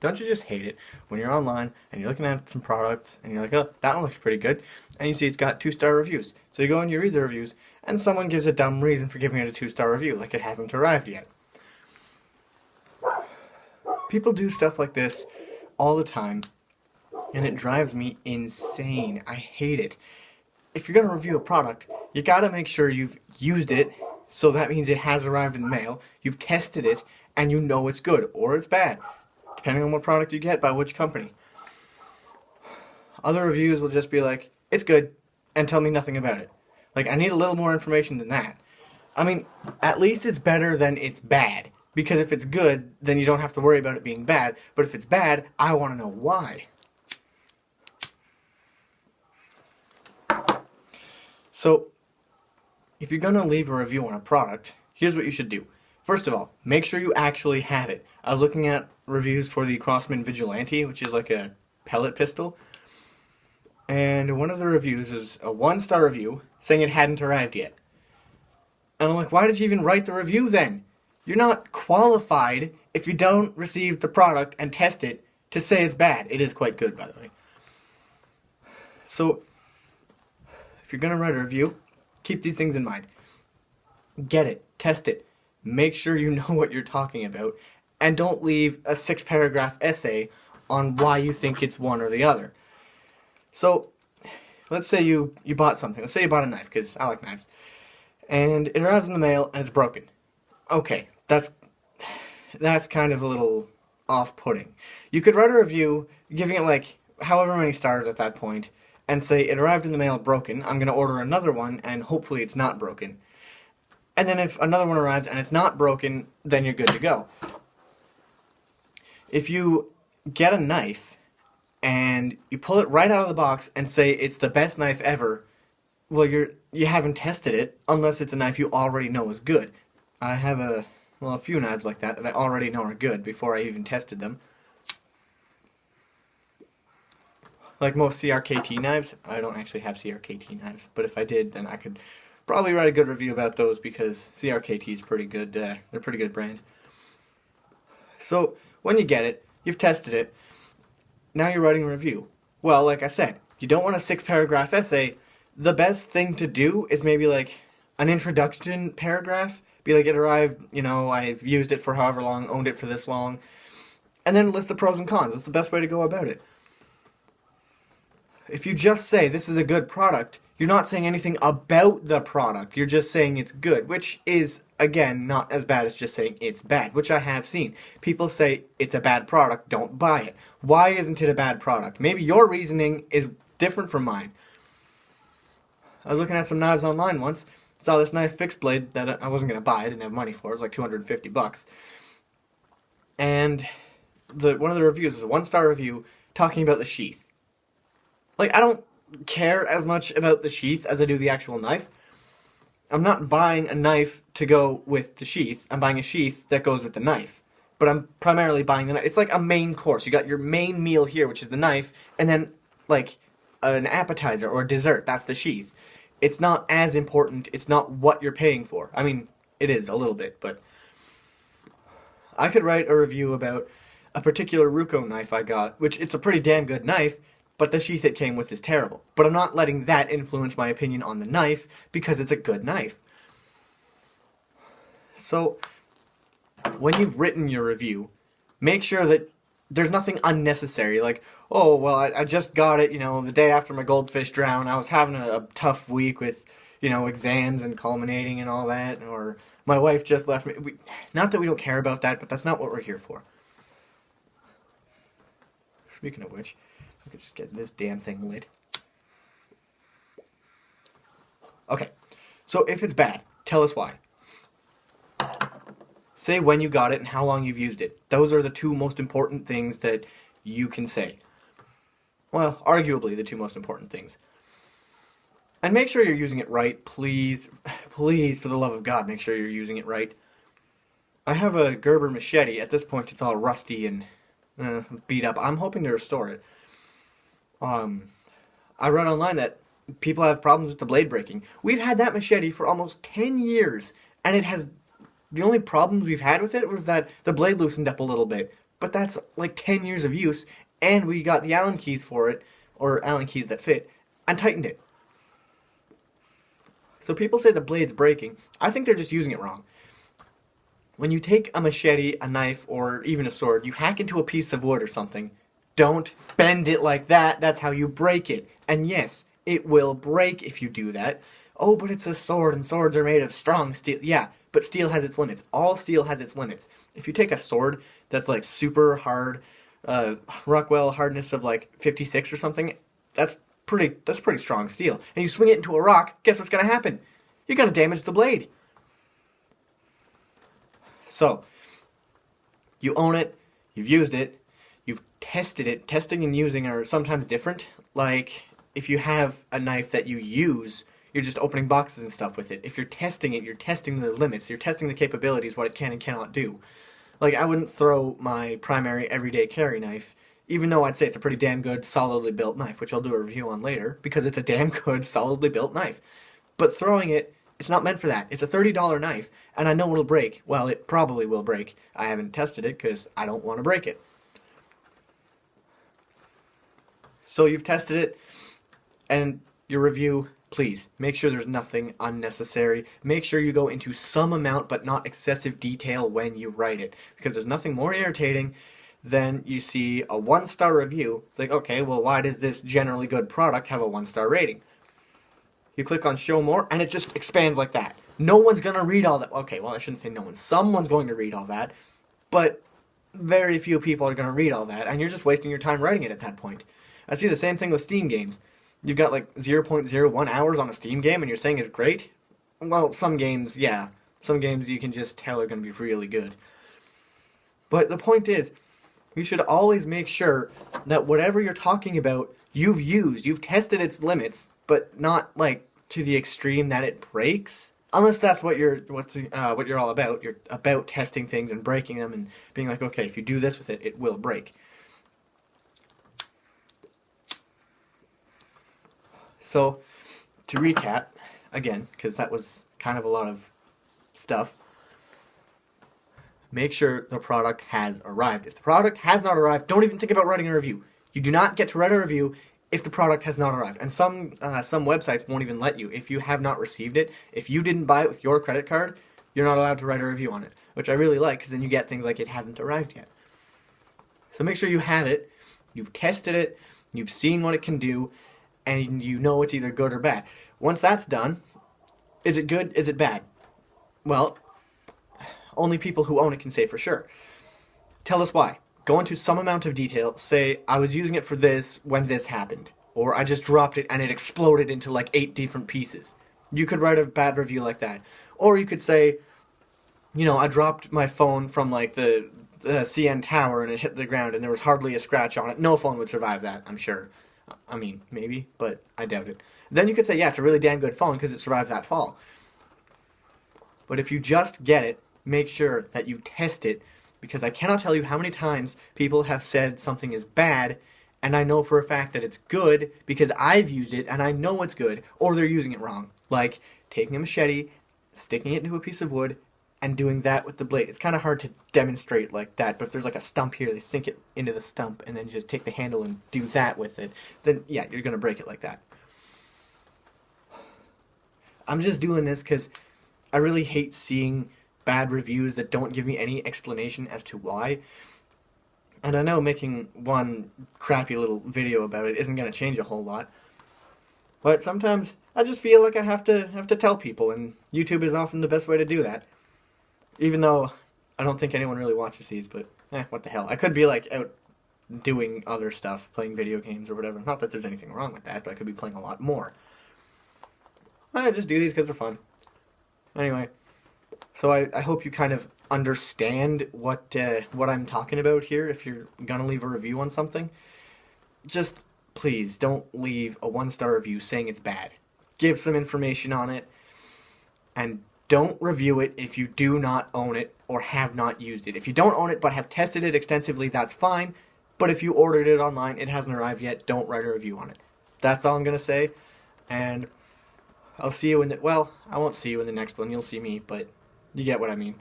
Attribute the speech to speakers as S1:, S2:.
S1: Don't you just hate it when you're online and you're looking at some products and you're like, oh, that one looks pretty good, and you see it's got 2-star reviews. So you go and you read the reviews, and someone gives a dumb reason for giving it a 2-star review, like it hasn't arrived yet. People do stuff like this all the time, and it drives me insane. I hate it. If you're going to review a product, you got to make sure you've used it, so that means it has arrived in the mail, you've tested it, and you know it's good or it's bad, depending on what product you get by which company. Other reviews will just be like, it's good, and tell me nothing about it. Like, I need a little more information than that. I mean, at least it's better than it's bad. Because if it's good, then you don't have to worry about it being bad. But if it's bad, I want to know why. So, if you're going to leave a review on a product, here's what you should do. First of all, make sure you actually have it. I was looking at reviews for the Crosman Vigilante, which is like a pellet pistol. And one of the reviews is a 1-star review saying it hadn't arrived yet. And I'm like, why did you even write the review then? You're not qualified if you don't receive the product and test it to say it's bad. It is quite good, by the way. So, if you're going to write a review, keep these things in mind. Get it. Test it. Make sure you know what you're talking about. And don't leave a 6-paragraph essay on why you think it's one or the other. So, let's say you bought something. Let's say you bought a knife, because I like knives. And it arrives in the mail and it's broken. Okay, that's kind of a little off-putting. You could write a review giving it like however many stars at that point and say it arrived in the mail broken. I'm going to order another one and hopefully it's not broken. And then if another one arrives and it's not broken, then you're good to go. If you get a knife and you pull it right out of the box and say it's the best knife ever, well, you haven't tested it unless it's a knife you already know is good. I have a few knives like that I already know are good before I even tested them. Like most CRKT knives, I don't actually have CRKT knives, but if I did, then I could probably write a good review about those because CRKT is pretty good. They're a pretty good brand. So, when you get it, you've tested it, now you're writing a review. Well, like I said, you don't want a 6-paragraph essay. The best thing to do is maybe like an introduction paragraph. Be like, it arrived, I've used it for however long, owned it for this long. And then list the pros and cons. That's the best way to go about it. If you just say, this is a good product, you're not saying anything about the product. You're just saying it's good, which is, again, not as bad as just saying it's bad, which I have seen. People say, it's a bad product, don't buy it. Why isn't it a bad product? Maybe your reasoning is different from mine. I was looking at some knives online once. Saw this nice fixed blade that I wasn't going to buy. I didn't have money for it. It was like $250. And one of the reviews was a 1-star review talking about the sheath. Like, I don't care as much about the sheath as I do the actual knife. I'm not buying a knife to go with the sheath. I'm buying a sheath that goes with the knife. But I'm primarily buying the knife. It's like a main course. You got your main meal here, which is the knife, and then, like, an appetizer or a dessert. That's the sheath. It's not as important. It's not what you're paying for. I mean, it is a little bit, but I could write a review about a particular Ruko knife I got, which it's a pretty damn good knife, but the sheath it came with is terrible. But I'm not letting that influence my opinion on the knife because it's a good knife. So, when you've written your review, make sure that there's nothing unnecessary, like, oh, well, I just got it, the day after my goldfish drowned. I was having a tough week with, exams and culminating and all that, or my wife just left me. Not that we don't care about that, but that's not what we're here for. Speaking of which, I could just get this damn thing lit. Okay, so if it's bad, tell us why. Say when you got it and how long you've used it. Those are the 2 most important things that you can say. Well, arguably the 2 most important things. And make sure you're using it right, please. Please, for the love of God, make sure you're using it right. I have a Gerber machete. At this point, it's all rusty and beat up. I'm hoping to restore it. I read online that people have problems with the blade breaking. We've had that machete for almost 10 years, and it has... The only problems we've had with it was that the blade loosened up a little bit. but that's like 10 years of use, and we got the Allen keys for it, or Allen keys that fit, and tightened it. So people say the blade's breaking. I think they're just using it wrong. When you take a machete, a knife, or even a sword, you hack into a piece of wood or something, don't bend it like that. That's how you break it. And yes, it will break if you do that. Oh, but it's a sword, and swords are made of strong steel. Yeah, but steel has its limits. All steel has its limits. If you take a sword that's like super hard, Rockwell hardness of like 56 or something, that's pretty strong steel. And you swing it into a rock, guess what's going to happen? You're going to damage the blade. So, you own it, you've used it, you've tested it. Testing and using are sometimes different. Like, if you have a knife that you use, you're just opening boxes and stuff with it. If you're testing it, you're testing the limits, you're testing the capabilities, what it can and cannot do. Like, I wouldn't throw my primary everyday carry knife, even though I'd say it's a pretty damn good, solidly built knife, which I'll do a review on later, because it's a damn good, solidly built knife. But throwing it, it's not meant for that. It's a $30 knife, and I know it'll break. Well, it probably will break. I haven't tested it, because I don't want to break it. So you've tested it, and your review, please, make sure there's nothing unnecessary. Make sure you go into some amount, but not excessive detail when you write it, because there's nothing more irritating than you see a 1-star review. It's like, okay, well, why does this generally good product have a 1-star rating? You click on show more, and it just expands like that. No one's going to read all that. Okay, well, I shouldn't say no one. Someone's going to read all that, but very few people are going to read all that, and you're just wasting your time writing it at that point. I see the same thing with Steam games. You've got like 0.01 hours on a Steam game, and you're saying it's great? Well, some games, yeah. Some games you can just tell are going to be really good. But the point is, you should always make sure that whatever you're talking about, you've used, you've tested its limits, but not like to the extreme that it breaks. Unless that's what you're all about. You're about testing things and breaking them and being like, okay, if you do this with it, it will break. So, to recap, again, because that was kind of a lot of stuff, make sure the product has arrived. If the product has not arrived, don't even think about writing a review. You do not get to write a review if the product has not arrived. And some websites won't even let you. If you have not received it, if you didn't buy it with your credit card, you're not allowed to write a review on it, which I really like, because then you get things like it hasn't arrived yet. So make sure you have it, you've tested it, you've seen what it can do, and you know it's either good or bad. Once that's done, is it good? Is it bad? Well, only people who own it can say for sure. Tell us why. Go into some amount of detail. Say, I was using it for this when this happened. Or I just dropped it and it exploded into like 8 different pieces. You could write a bad review like that. Or you could say, you know, I dropped my phone from like the CN tower and it hit the ground and there was hardly a scratch on it. No phone would survive that, I'm sure. I mean, maybe, but I doubt it. Then you could say, yeah, it's a really damn good phone because it survived that fall. But if you just get it, make sure that you test it, because I cannot tell you how many times people have said something is bad, and I know for a fact that it's good because I've used it and I know it's good, or they're using it wrong. Like taking a machete, sticking it into a piece of wood, and doing that with the blade. It's kind of hard to demonstrate like that, but if there's like a stump here, they sink it into the stump and then just take the handle and do that with it, then yeah, you're going to break it like that. I'm just doing this because I really hate seeing bad reviews that don't give me any explanation as to why. And I know making one crappy little video about it isn't going to change a whole lot. But sometimes I just feel like I have to tell people, and YouTube is often the best way to do that. Even though I don't think anyone really watches these, but what the hell. I could be like out doing other stuff, playing video games or whatever. Not that there's anything wrong with that, but I could be playing a lot more. I just do these because they're fun. Anyway, so I hope you kind of understand what I'm talking about here if you're gonna leave a review on something. Just please don't leave a 1-star review saying it's bad. Give some information on it, and don't review it if you do not own it or have not used it. If you don't own it but have tested it extensively, that's fine. But if you ordered it online, it hasn't arrived yet, don't write a review on it. That's all I'm going to say. And I'll see you in the... Well, I won't see you in the next one. You'll see me, but you get what I mean.